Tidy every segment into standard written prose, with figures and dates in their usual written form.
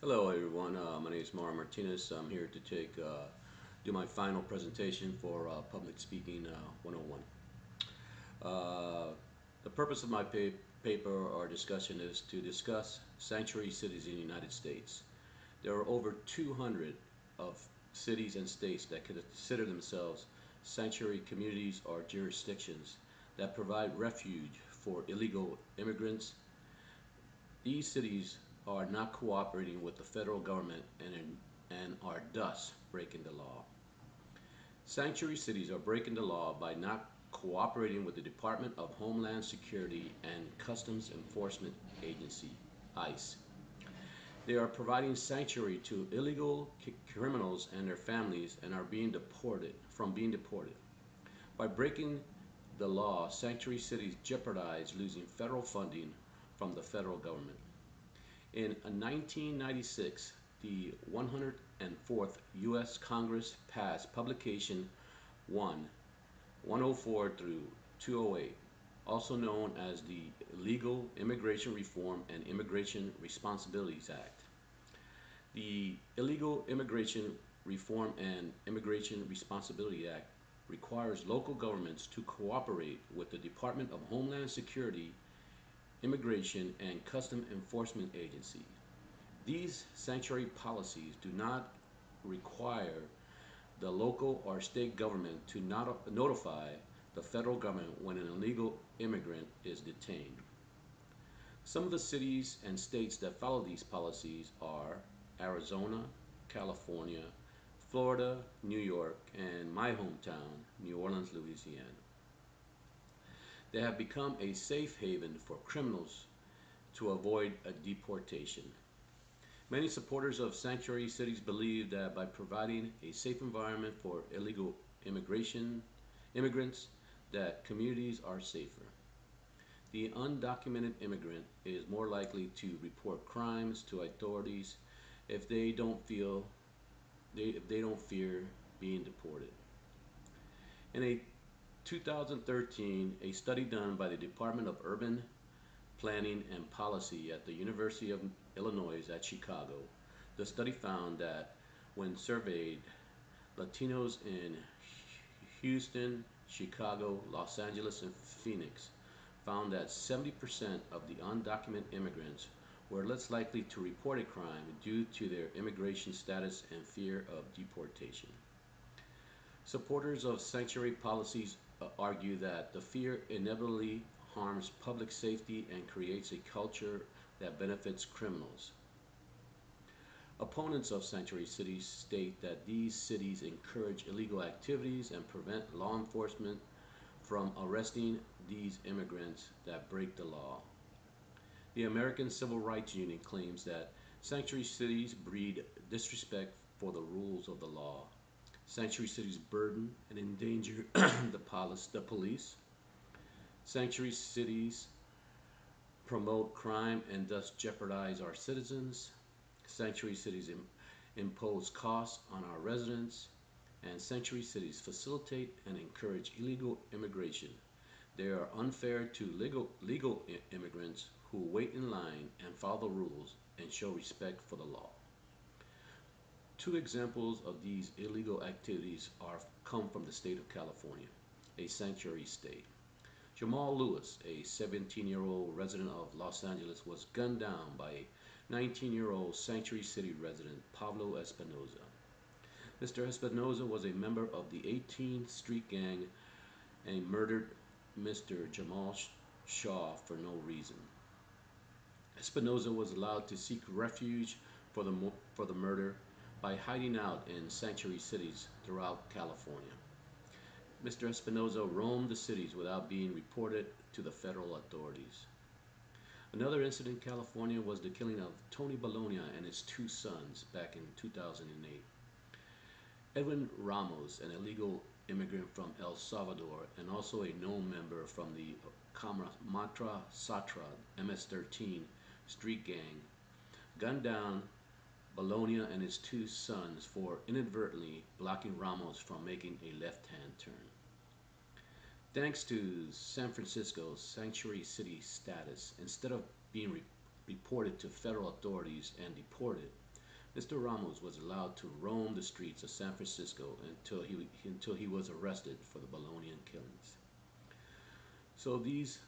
Hello, everyone. My name is Mauro Martinez. I'm here to do my final presentation for Public Speaking 101. Uh, the purpose of my paper or discussion is to discuss sanctuary cities in the United States. There are over 200 of cities and states that consider themselves sanctuary communities or jurisdictions that provide refuge for illegal immigrants. These cities are not cooperating with the federal government and are thus breaking the law. Sanctuary cities are breaking the law by not cooperating with the Department of Homeland Security and Customs Enforcement Agency, ICE. They are providing sanctuary to illegal criminals and their families and are being deported. By breaking the law, sanctuary cities jeopardize losing federal funding from the federal government. In 1996, the 104th U.S. Congress passed Publication 1, 104 through 208, also known as the Illegal Immigration Reform and Immigration Responsibilities Act. The Illegal Immigration Reform and Immigration Responsibility Act requires local governments to cooperate with the Department of Homeland Security, Immigration, and Custom Enforcement Agency. These sanctuary policies do not require the local or state government to notify the federal government when an illegal immigrant is detained. Some of the cities and states that follow these policies are Arizona, California, Florida, New York, and my hometown, New Orleans, Louisiana. They have become a safe haven for criminals to avoid a deportation. Many supporters of sanctuary cities believe that by providing a safe environment for illegal immigration immigrants, that communities are safer. The undocumented immigrant is more likely to report crimes to authorities if they don't fear being deported. In a 2013, a study done by the Department of Urban Planning and Policy at the University of Illinois at Chicago, the study found that when surveyed, Latinos in Houston, Chicago, Los Angeles, and Phoenix found that 70% of the undocumented immigrants were less likely to report a crime due to their immigration status and fear of deportation. Supporters of sanctuary policies argue that the fear inevitably harms public safety and creates a culture that benefits criminals. Opponents of sanctuary cities state that these cities encourage illegal activities and prevent law enforcement from arresting these immigrants that break the law. The American Civil Rights Union claims that sanctuary cities breed disrespect for the rules of the law. Sanctuary cities burden and endanger the police. Sanctuary cities promote crime and thus jeopardize our citizens. Sanctuary cities impose costs on our residents. And sanctuary cities facilitate and encourage illegal immigration. They are unfair to legal immigrants who wait in line and follow the rules and show respect for the law. Two examples of these illegal activities come from the state of California, a sanctuary state. Jamal Lewis, a 17-year-old resident of Los Angeles, was gunned down by a 19-year-old Sanctuary City resident, Pablo Espinoza. Mr. Espinoza was a member of the 18th Street Gang and murdered Mr. Jamal Shaw for no reason. Espinoza was allowed to seek refuge for the murder by hiding out in sanctuary cities throughout California. Mr. Espinoza roamed the cities without being reported to the federal authorities. Another incident in California was the killing of Tony Bologna and his two sons back in 2008. Edwin Ramos, an illegal immigrant from El Salvador and also a known member from the Kamara Satra MS-13 street gang, gunned down Bologna and his two sons for inadvertently blocking Ramos from making a left-hand turn. Thanks to San Francisco's sanctuary city status, instead of being reported to federal authorities and deported, Mr. Ramos was allowed to roam the streets of San Francisco until he was arrested for the Bolognian killings. So these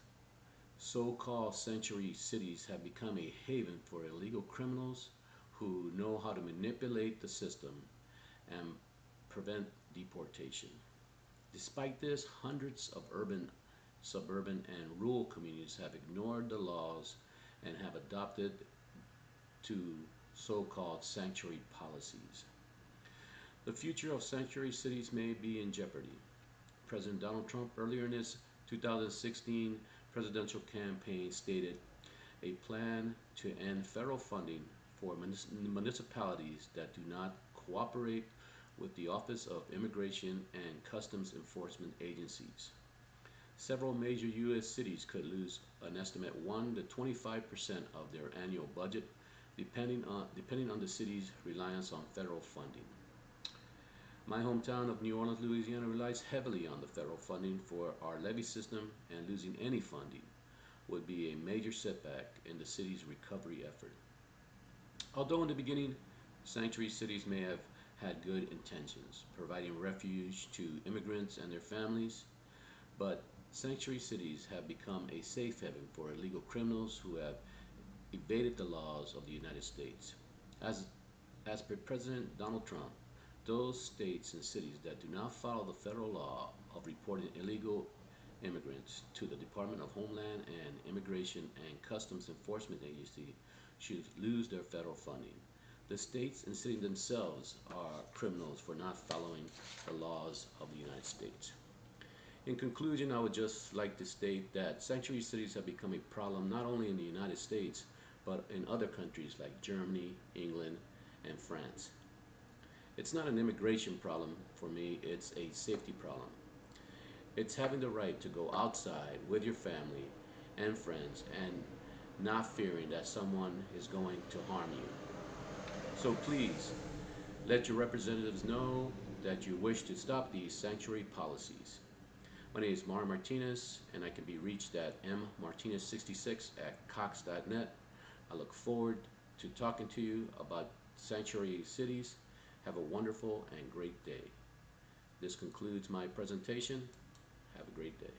so-called sanctuary cities have become a haven for illegal criminals who know how to manipulate the system and prevent deportation. Despite this, hundreds of urban, suburban, and rural communities have ignored the laws and have adopted to so-called sanctuary policies. The future of sanctuary cities may be in jeopardy. President Donald Trump, earlier in his 2016 presidential campaign, stated a plan to end federal funding for municipalities that do not cooperate with the Office of Immigration and Customs Enforcement agencies. Several major U.S. cities could lose an estimate 1 to 25% of their annual budget, depending on the city's reliance on federal funding. My hometown of New Orleans, Louisiana relies heavily on the federal funding for our levee system, and losing any funding would be a major setback in the city's recovery effort. Although in the beginning, sanctuary cities may have had good intentions, providing refuge to immigrants and their families, but sanctuary cities have become a safe haven for illegal criminals who have evaded the laws of the United States. As per President Donald Trump, those states and cities that do not follow the federal law of reporting illegal immigrants to the Department of Homeland and Immigration and Customs Enforcement Agency should lose their federal funding. The states and cities themselves are criminals for not following the laws of the United States. In conclusion, I would just like to state that sanctuary cities have become a problem not only in the United States, but in other countries like Germany, England, and France. It's not an immigration problem for me, it's a safety problem. It's having the right to go outside with your family and friends and not fearing that someone is going to harm you. So please, let your representatives know that you wish to stop these sanctuary policies. My name is Mario Martinez, and I can be reached at mmartinez66@cox.net. I look forward to talking to you about sanctuary cities. Have a wonderful and great day. This concludes my presentation. Have a great day.